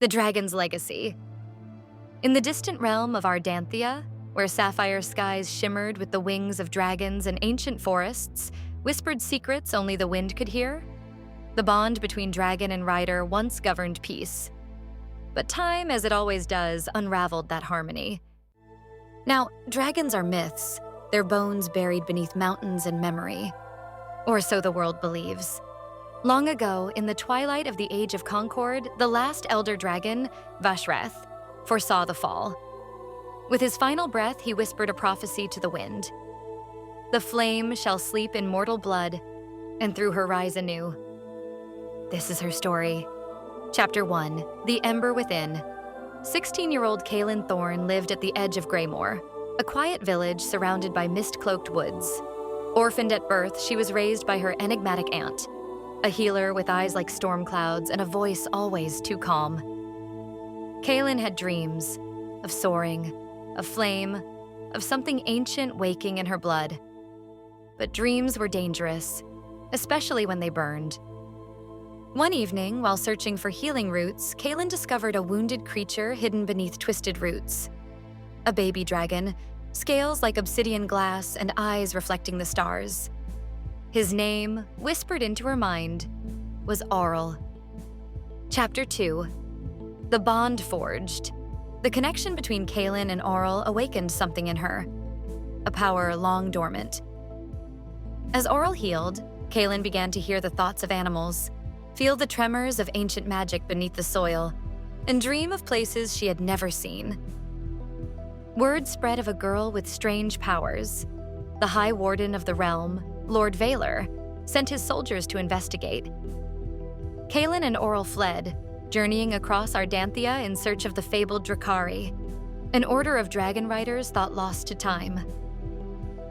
The Dragon's Legacy. In the distant realm of Ardanthia, where sapphire skies shimmered with the wings of dragons and ancient forests, whispered secrets only the wind could hear, the bond between dragon and rider once governed peace. But time, as it always does, unraveled that harmony. Now, dragons are myths, their bones buried beneath mountains and memory. Or so the world believes. Long ago, in the twilight of the Age of Concord, the last elder dragon, Vashreth, foresaw the fall. With his final breath, he whispered a prophecy to the wind. The flame shall sleep in mortal blood, and through her rise anew. This is her story. Chapter 1, The Ember Within. 16-year-old Kaylin Thorne lived at the edge of Greymore, a quiet village surrounded by mist-cloaked woods. Orphaned at birth, she was raised by her enigmatic aunt, a healer with eyes like storm clouds and a voice always too calm. Kaylin had dreams of soaring, of flame, of something ancient waking in her blood. But dreams were dangerous, especially when they burned. One evening, while searching for healing roots, Kaylin discovered a wounded creature hidden beneath twisted roots. A baby dragon, scales like obsidian glass and eyes reflecting the stars. His name, whispered into her mind, was Aurel. Chapter 2, The Bond Forged. The connection between Kaylin and Aurel awakened something in her, a power long dormant. As Aurel healed, Kaylin began to hear the thoughts of animals, feel the tremors of ancient magic beneath the soil, and dream of places she had never seen. Word spread of a girl with strange powers. The High Warden of the realm, Lord Valor, sent his soldiers to investigate. Kaylin and Aurel fled, journeying across Ardanthia in search of the fabled Drakari, an order of dragon riders thought lost to time.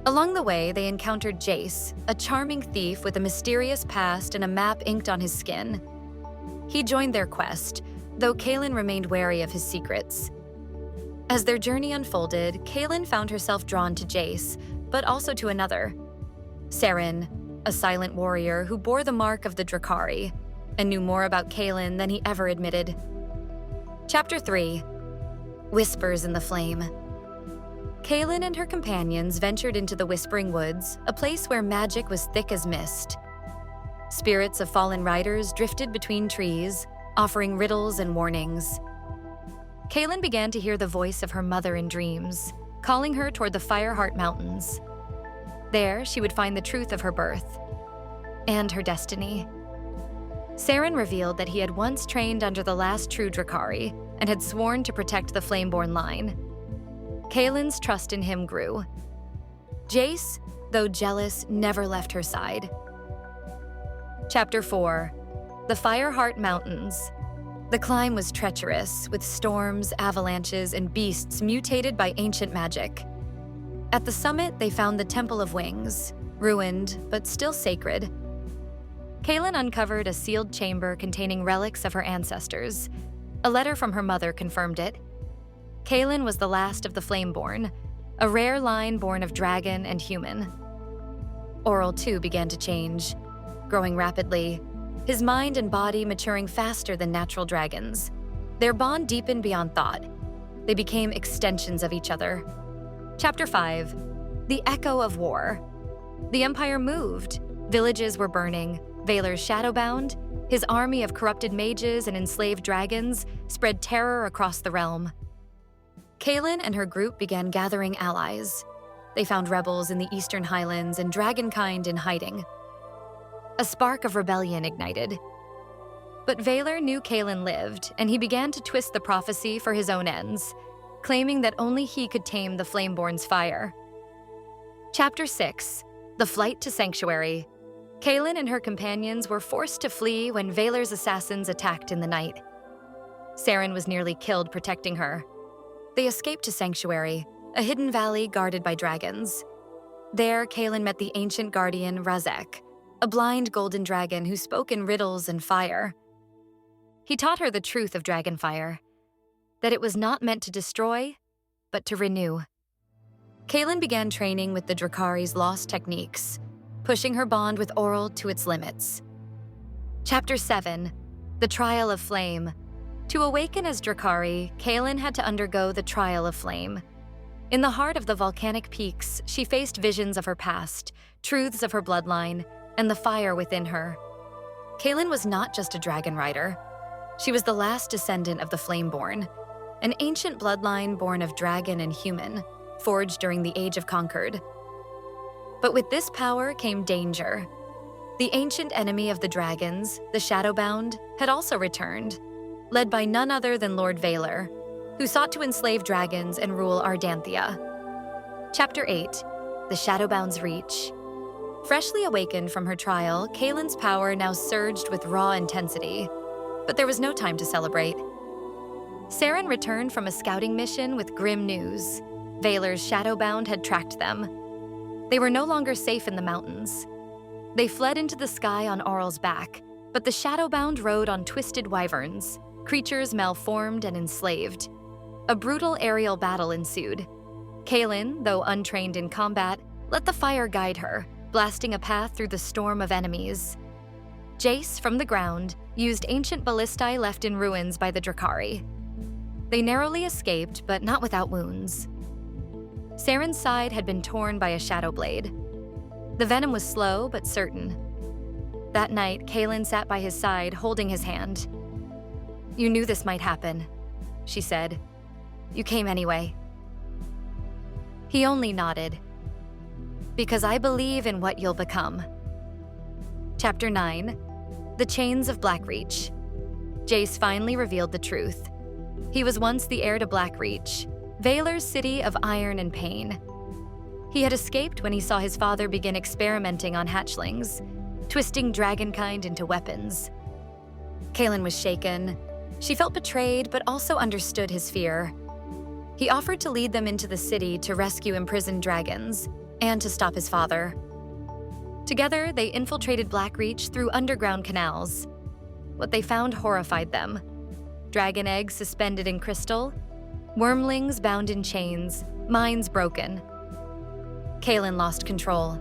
Along the way, they encountered Jace, a charming thief with a mysterious past and a map inked on his skin. He joined their quest, though Kaylin remained wary of his secrets. As their journey unfolded, Kaylin found herself drawn to Jace, but also to another, Saren, a silent warrior who bore the mark of the Drakari and knew more about Kaylin than he ever admitted. Chapter 3, Whispers in the Flame. Kaylin and her companions ventured into the Whispering Woods, a place where magic was thick as mist. Spirits of fallen riders drifted between trees, offering riddles and warnings. Kaylin began to hear the voice of her mother in dreams, calling her toward the Fireheart Mountains. There, she would find the truth of her birth and her destiny. Saren revealed that he had once trained under the last true Drakari and had sworn to protect the Flameborn line. Kaylin's trust in him grew. Jace, though jealous, never left her side. Chapter 4, The Fireheart Mountains. The climb was treacherous, with storms, avalanches, and beasts mutated by ancient magic. At the summit, they found the Temple of Wings, ruined but still sacred. Kaylin uncovered a sealed chamber containing relics of her ancestors. A letter from her mother confirmed it. Kaylin was the last of the Flameborn, a rare line born of dragon and human. Aurel, too, began to change, growing rapidly, his mind and body maturing faster than natural dragons. Their bond deepened beyond thought. They became extensions of each other. Chapter 5, The Echo of War. The Empire moved. Villages were burning, Valor's shadowbound. His army of corrupted mages and enslaved dragons spread terror across the realm. Kaylin and her group began gathering allies. They found rebels in the Eastern Highlands and dragonkind in hiding. A spark of rebellion ignited. But Valor knew Kaylin lived, and he began to twist the prophecy for his own ends, claiming that only he could tame the Flameborn's fire. Chapter 6, The Flight to Sanctuary. Kaylin and her companions were forced to flee when Valor's assassins attacked in the night. Saren was nearly killed protecting her. They escaped to Sanctuary, a hidden valley guarded by dragons. There, Kaylin met the ancient guardian Razek, a blind golden dragon who spoke in riddles and fire. He taught her the truth of dragonfire, that it was not meant to destroy, but to renew. Kaylin began training with the Drakari's lost techniques, pushing her bond with Aurel to its limits. Chapter 7, The Trial of Flame. To awaken as Drakari, Kaelin had to undergo the trial of flame. In the heart of the volcanic peaks, she faced visions of her past, truths of her bloodline, and the fire within her. Kaelin was not just a dragon rider. She was the last descendant of the Flameborn, an ancient bloodline born of dragon and human, forged during the Age of Concord. But with this power came danger. The ancient enemy of the dragons, the Shadowbound, had also returned, led by none other than Lord Vaylor, who sought to enslave dragons and rule Ardanthia. Chapter 8, The Shadowbound's Reach. Freshly awakened from her trial, Kaelin's power now surged with raw intensity, but there was no time to celebrate. Saren returned from a scouting mission with grim news. Vaylor's Shadowbound had tracked them. They were no longer safe in the mountains. They fled into the sky on Aural's back, but the Shadowbound rode on twisted wyverns, creatures malformed and enslaved. A brutal aerial battle ensued. Kaelin, though untrained in combat, let the fire guide her, blasting a path through the storm of enemies. Jace, from the ground, used ancient ballistae left in ruins by the Drakari. They narrowly escaped, but not without wounds. Saren's side had been torn by a shadow blade. The venom was slow but certain. That night, Kaelin sat by his side, holding his hand. "You knew this might happen," she said. "You came anyway." He only nodded. "Because I believe in what you'll become." Chapter 9, The Chains of Blackreach. Jace finally revealed the truth. He was once the heir to Blackreach, Vaylor's city of iron and pain. He had escaped when he saw his father begin experimenting on hatchlings, twisting dragonkind into weapons. Kaelin was shaken. She felt betrayed, but also understood his fear. He offered to lead them into the city to rescue imprisoned dragons, and to stop his father. Together, they infiltrated Blackreach through underground canals. What they found horrified them. Dragon eggs suspended in crystal, wormlings bound in chains, minds broken. Kaelin lost control.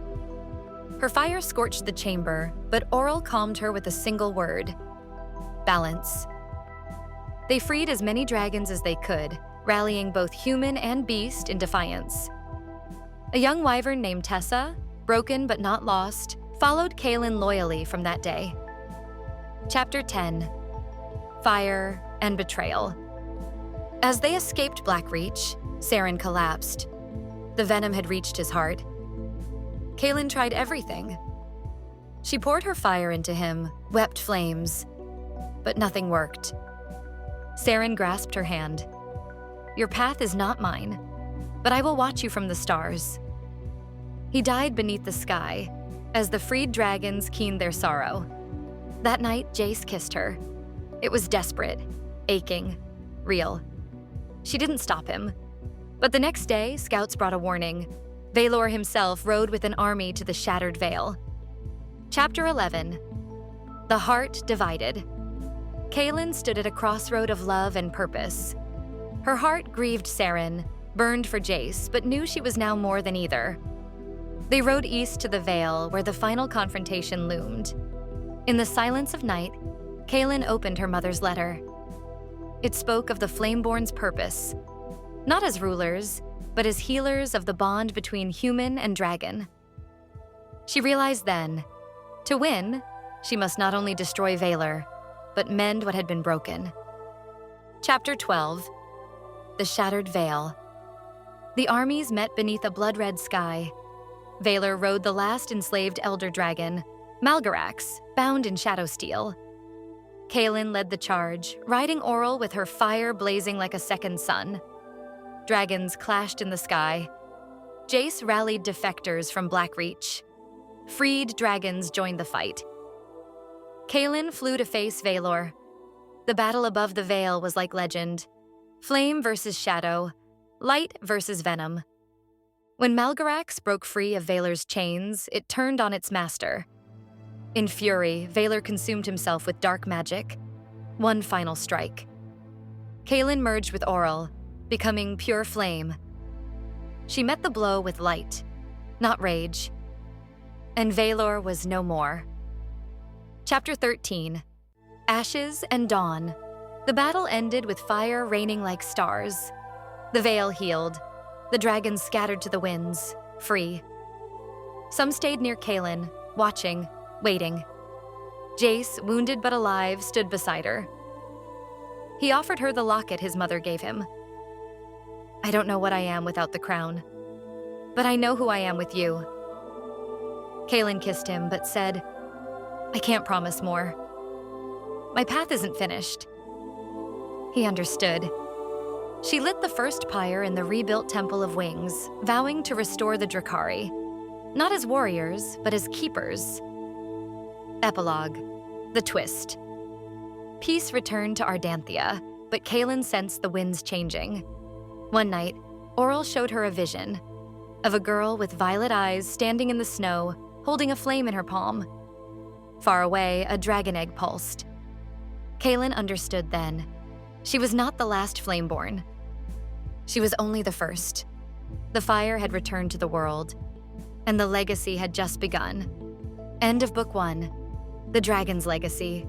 Her fire scorched the chamber, but Aural calmed her with a single word: balance. They freed as many dragons as they could, rallying both human and beast in defiance. A young wyvern named Tessa, broken but not lost, followed Kaelin loyally from that day. Chapter 10, Fire and Betrayal. As they escaped Blackreach, Saren collapsed. The venom had reached his heart. Kaelin tried everything. She poured her fire into him, wept flames, but nothing worked. Saren grasped her hand. "Your path is not mine, but I will watch you from the stars." He died beneath the sky, as the freed dragons keened their sorrow. That night, Jace kissed her. It was desperate, aching, real. She didn't stop him. But the next day, scouts brought a warning. Vaylor himself rode with an army to the Shattered Vale. Chapter 11, The Heart Divided. Kaelin stood at a crossroad of love and purpose. Her heart grieved Saren, burned for Jace, but knew she was now more than either. They rode east to the Vale, where the final confrontation loomed. In the silence of night, Kaelin opened her mother's letter. It spoke of the Flameborn's purpose, not as rulers, but as healers of the bond between human and dragon. She realized then, to win, she must not only destroy Vaylor, but mend what had been broken. Chapter 12, The Shattered Vale. The armies met beneath a blood-red sky. Vaylor rode the last enslaved elder dragon, Malgarax, bound in shadow steel. Kaelin led the charge, riding Aural with her fire blazing like a second sun. Dragons clashed in the sky. Jace rallied defectors from Blackreach. Freed dragons joined the fight. Kaelin flew to face Vaylor. The battle above the Vale was like legend. Flame versus shadow, light versus venom. When Malgarax broke free of Vaylor's chains, it turned on its master. In fury, Vaylor consumed himself with dark magic. One final strike. Kaelin merged with Aural, becoming pure flame. She met the blow with light, not rage. And Vaylor was no more. Chapter 13, Ashes and Dawn, The battle ended with fire raining like stars. The veil healed. The dragons scattered to the winds, free. Some stayed near Kaelin, watching, waiting. Jace, wounded but alive, stood beside her. He offered her the locket his mother gave him. "I don't know what I am without the crown, but I know who I am with you." Kaelin kissed him, but said, "I can't promise more. My path isn't finished." He understood. She lit the first pyre in the rebuilt Temple of Wings, vowing to restore the Drakari, not as warriors, but as keepers. Epilogue: The twist. Peace returned to Ardanthia, but Kaelin sensed the winds changing. One night, Auril showed her a vision of a girl with violet eyes standing in the snow, holding a flame in her palm. Far away, a dragon egg pulsed. Kaelin understood then. She was not the last Flameborn. She was only the first. The fire had returned to the world, and the legacy had just begun. End of Book 1. The Dragon's Legacy.